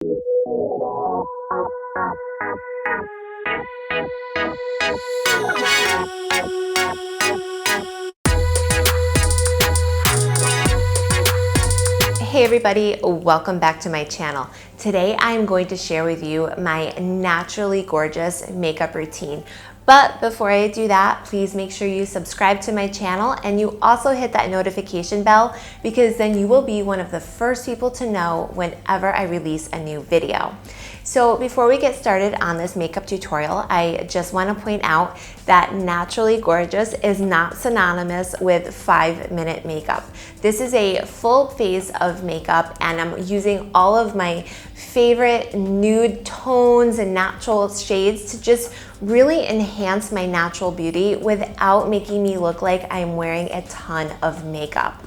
Hey everybody, welcome back to my channel. Today I'm going to share with you my naturally gorgeous makeup routine. But before I do that, please make sure you subscribe to my channel and you also hit that notification bell, because then you will be one of the first people to know whenever I release a new video. So before we get started on this makeup tutorial, I just want to point out that naturally gorgeous is not synonymous with 5-minute makeup. This is a full face of makeup and I'm using all of my favorite nude tones and natural shades to just really enhance my natural beauty without making me look like I'm wearing a ton of makeup.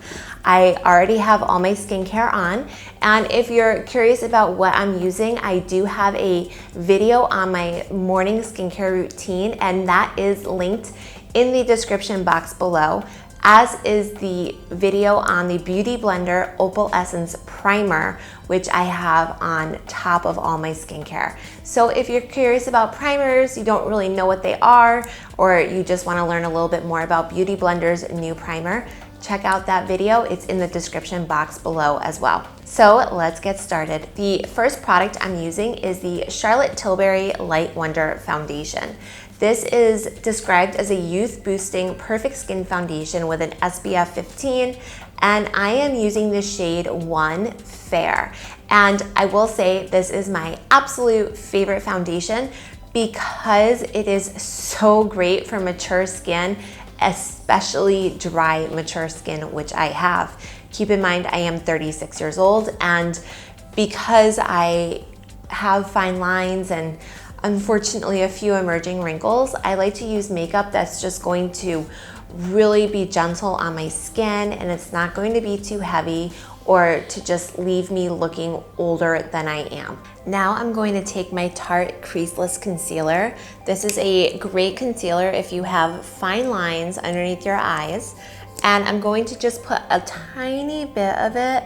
I already have all my skincare on, and if you're curious about what I'm using, I do have a video on my morning skincare routine, and that is linked in the description box below, as is the video on the Beauty Blender Opal Essence Primer, which I have on top of all my skincare. So if you're curious about primers, you don't really know what they are, or you just want to learn a little bit more about Beauty Blender's new primer, check out that video. It's in the description box below as well. So let's get started. The first product I'm using is the Charlotte Tilbury Light Wonder Foundation. This is described as a youth boosting perfect skin foundation with an SPF 15, and I am using the shade 1 Fair. And I will say this is my absolute favorite foundation because it is so great for mature skin, especially dry, mature skin, which I have. Keep in mind, I am 36 years old, and because I have fine lines and unfortunately a few emerging wrinkles, I like to use makeup that's just going to really be gentle on my skin, and it's not going to be too heavy or to just leave me looking older than I am. Now I'm going to take my Tarte Creaseless Concealer. This is a great concealer if you have fine lines underneath your eyes. And I'm going to just put a tiny bit of it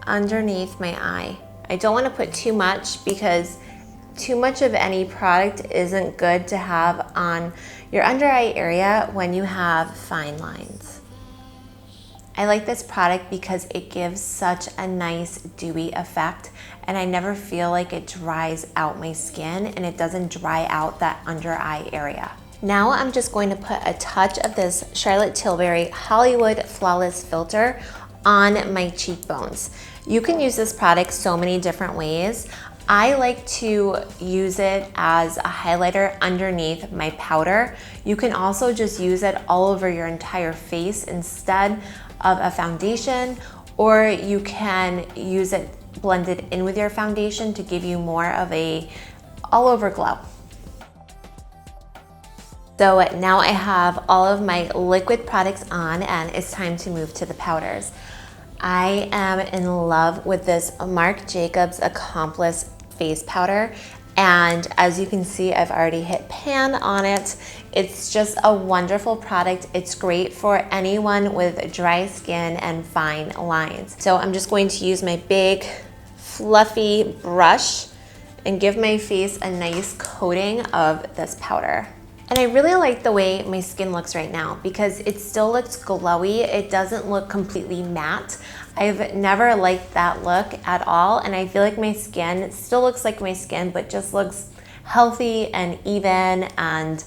underneath my eye. I don't want to put too much because too much of any product isn't good to have on your under eye area when you have fine lines. I like this product because it gives such a nice dewy effect, and I never feel like it dries out my skin, and it doesn't dry out that under eye area. Now I'm just going to put a touch of this Charlotte Tilbury Hollywood Flawless Filter on my cheekbones. You can use this product so many different ways. I like to use it as a highlighter underneath my powder. You can also just use it all over your entire face instead of a foundation, or you can use it blended in with your foundation to give you more of a all over glow. So now I have all of my liquid products on, and it's time to move to the powders. I am in love with this Marc Jacobs Accomplice face powder, and as you can see, I've already hit pan on it. It's just a wonderful product. It's great for anyone with dry skin and fine lines. So I'm just going to use my big fluffy brush and give my face a nice coating of this powder. And I really like the way my skin looks right now because it still looks glowy. It doesn't look completely matte. I've never liked that look at all, and I feel like my skin still looks like my skin, but just looks healthy and even, and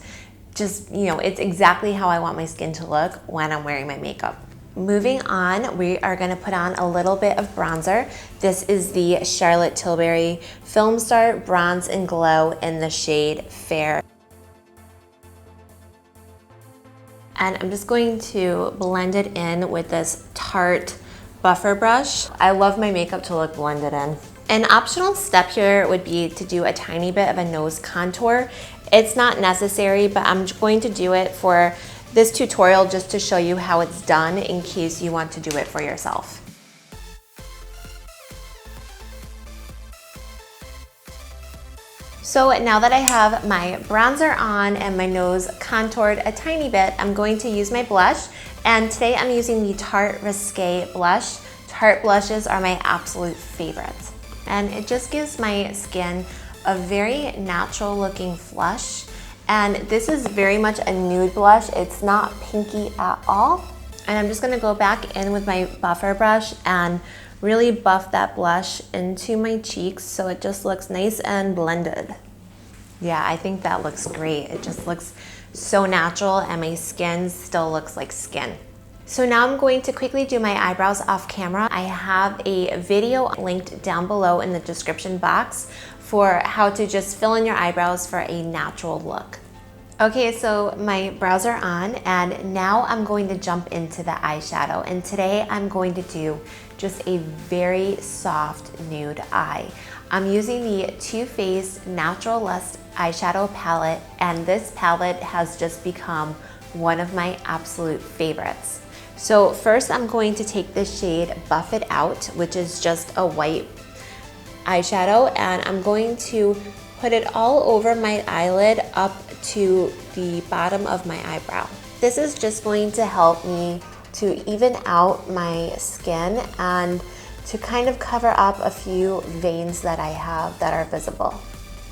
just, you know, it's exactly how I want my skin to look when I'm wearing my makeup. Moving on, we are gonna put on a little bit of bronzer. This is the Charlotte Tilbury Film Star Bronze and Glow in the shade Fair. And I'm just going to blend it in with this Tarte buffer brush. I love my makeup to look blended in. An optional step here would be to do a tiny bit of a nose contour. It's not necessary, but I'm going to do it for this tutorial just to show you how it's done in case you want to do it for yourself. So now that I have my bronzer on and my nose contoured a tiny bit, I'm going to use my blush. And today I'm using the Tarte Risque blush. Tarte blushes are my absolute favorites. And it just gives my skin a very natural looking flush. And this is very much a nude blush. It's not pinky at all. And I'm just gonna go back in with my buffer brush and really buff that blush into my cheeks so it just looks nice and blended. Yeah, I think that looks great. It just looks so natural and my skin still looks like skin. So now I'm going to quickly do my eyebrows off camera. I have a video linked down below in the description box for how to just fill in your eyebrows for a natural look. Okay, so my brows are on and now I'm going to jump into the eyeshadow. And today I'm going to do just a very soft nude eye. I'm using the Too Faced Natural Lust eyeshadow palette, and this palette has just become one of my absolute favorites. So first I'm going to take this shade Buff It Out, which is just a white eyeshadow, and I'm going to put it all over my eyelid up to the bottom of my eyebrow. This is just going to help me to even out my skin and to kind of cover up a few veins that I have that are visible.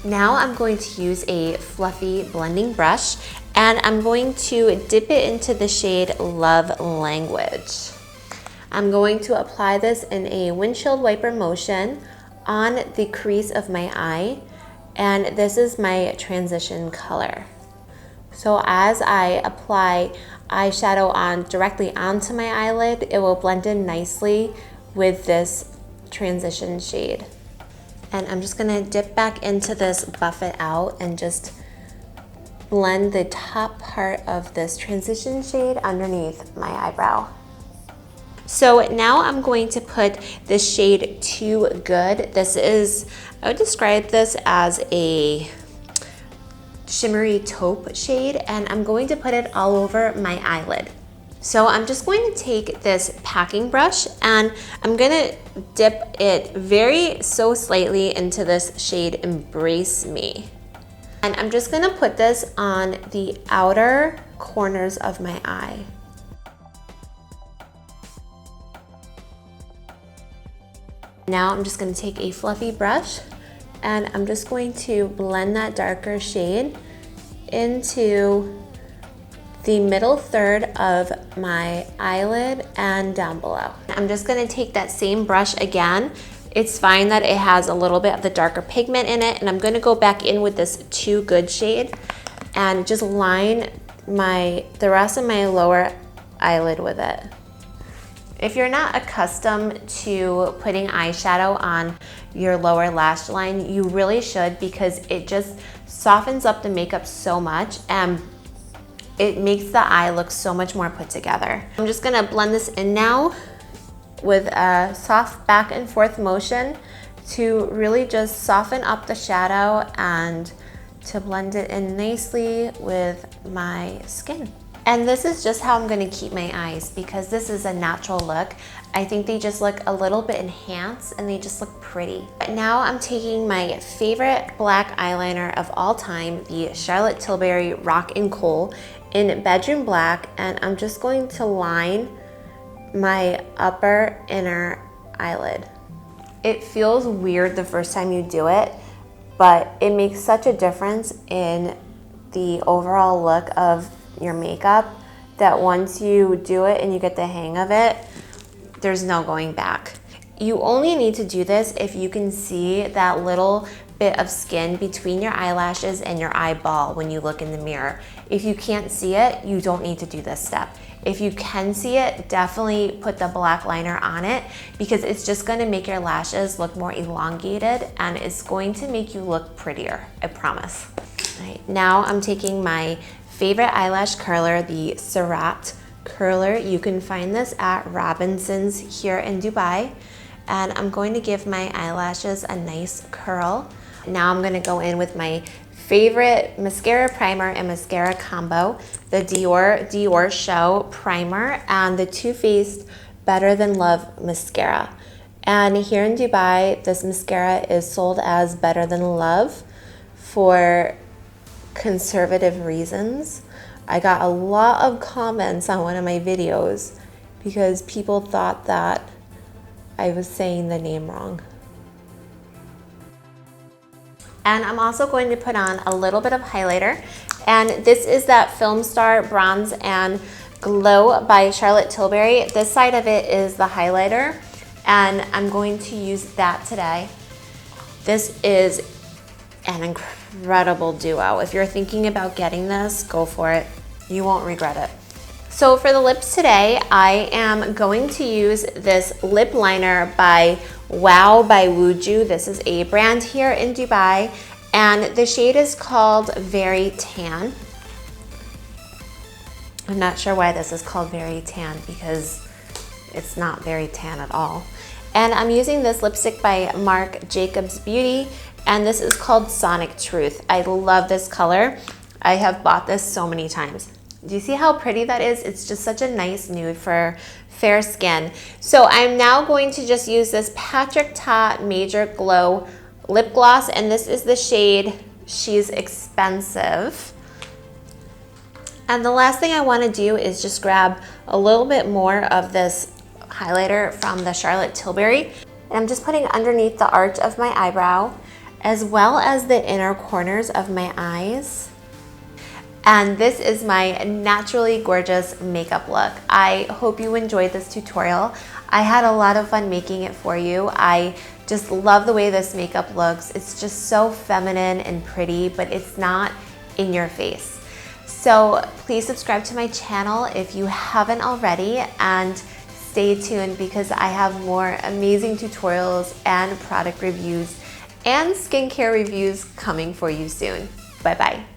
Now I'm going to use a fluffy blending brush and I'm going to dip it into the shade Love Language. I'm going to apply this in a windshield wiper motion on the crease of my eye, and this is my transition color. So as I apply eyeshadow on directly onto my eyelid, it will blend in nicely with this transition shade. And I'm just gonna dip back into this Buff It Out and just blend the top part of this transition shade underneath my eyebrow. So now I'm going to put this shade Too Good. This is, I would describe this as a shimmery taupe shade, and I'm going to put it all over my eyelid. So I'm just going to take this packing brush and I'm gonna dip it so slightly into this shade Embrace Me. And I'm just gonna put this on the outer corners of my eye. Now I'm just gonna take a fluffy brush and I'm just going to blend that darker shade into the middle third of my eyelid and down below. I'm just gonna take that same brush again. It's fine that it has a little bit of the darker pigment in it, and I'm gonna go back in with this Too Good shade and just line the rest of my lower eyelid with it. If you're not accustomed to putting eyeshadow on your lower lash line, you really should, because it just softens up the makeup so much and it makes the eye look so much more put together. I'm just gonna blend this in now with a soft back and forth motion to really just soften up the shadow and to blend it in nicely with my skin. And this is just how I'm gonna keep my eyes, because this is a natural look. I think they just look a little bit enhanced and they just look pretty. Now I'm taking my favorite black eyeliner of all time, the Charlotte Tilbury Rock and Coal in Bedroom Black, and I'm just going to line my upper inner eyelid. It feels weird the first time you do it, but it makes such a difference in the overall look of your makeup that once you do it and you get the hang of it, there's no going back. You only need to do this if you can see that little bit of skin between your eyelashes and your eyeball when you look in the mirror. If you can't see it, you don't need to do this step. If you can see it, definitely put the black liner on it, because it's just gonna make your lashes look more elongated and it's going to make you look prettier, I promise. All right, now I'm taking my favorite eyelash curler, the Surat curler. You can find this at Robinson's here in Dubai. And I'm going to give my eyelashes a nice curl. Now I'm gonna go in with my favorite mascara primer and mascara combo, the Dior Show Primer and the Too Faced Better Than Love Mascara. And here in Dubai, this mascara is sold as Better Than Love for conservative reasons. I got a lot of comments on one of my videos because people thought that I was saying the name wrong. And I'm also going to put on a little bit of highlighter. And this is that Film Star Bronze and Glow by Charlotte Tilbury. This side of it is the highlighter, and I'm going to use that today. This is an incredible duo. If you're thinking about getting this, go for it. You won't regret it. So for the lips today, I am going to use this lip liner by Wow by Wuju. This is a brand here in Dubai, and the shade is called Very Tan. I'm not sure why this is called Very Tan because it's not very tan at all. And I'm using this lipstick by Marc Jacobs Beauty, and this is called Sonic Truth. I love this color. I have bought this so many times. Do you see how pretty that is? It's just such a nice nude for fair skin. So I'm now going to just use this Patrick Ta Major Glow lip gloss, and this is the shade She's Expensive. And the last thing I want to do is just grab a little bit more of this highlighter from the Charlotte Tilbury. And I'm just putting underneath the arch of my eyebrow, as well as the inner corners of my eyes. And this is my naturally gorgeous makeup look. I hope you enjoyed this tutorial. I had a lot of fun making it for you. I just love the way this makeup looks. It's just so feminine and pretty, but it's not in your face. So please subscribe to my channel if you haven't already, and stay tuned because I have more amazing tutorials and product reviews and skincare reviews coming for you soon. Bye-bye.